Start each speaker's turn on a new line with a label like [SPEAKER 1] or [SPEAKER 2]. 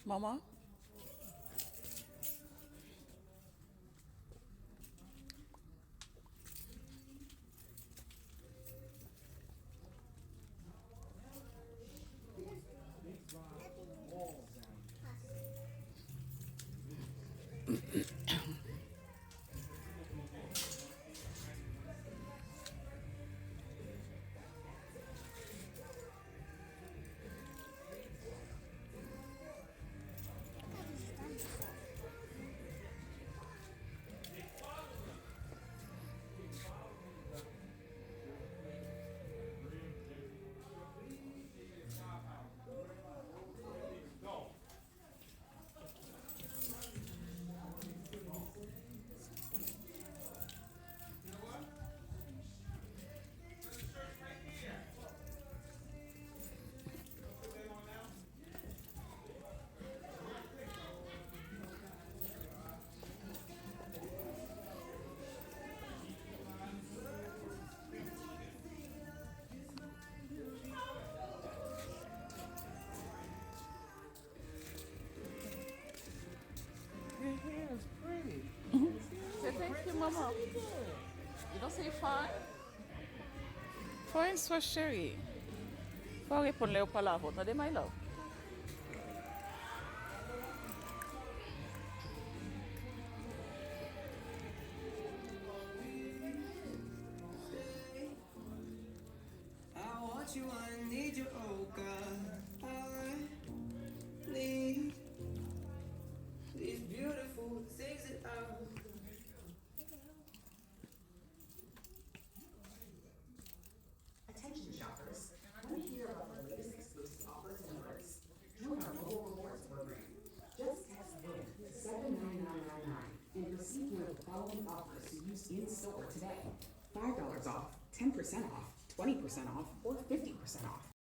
[SPEAKER 1] Mama?
[SPEAKER 2] Your hair is pretty.
[SPEAKER 1] Say thank you, Mama. You don't say fine? Fine, sua Sherry. Pode ponerle para la roupa de my love.
[SPEAKER 3] I want you, I need you, oh God. I need these beautiful things that I.
[SPEAKER 4] Attention shoppers, want to hear about the latest exclusive offers and alerts? Join our mobile rewards program. Just text WIN to 79999 and receive one of the following offers to use in store today. $5 off, 10% off, 20% off, or 50% off.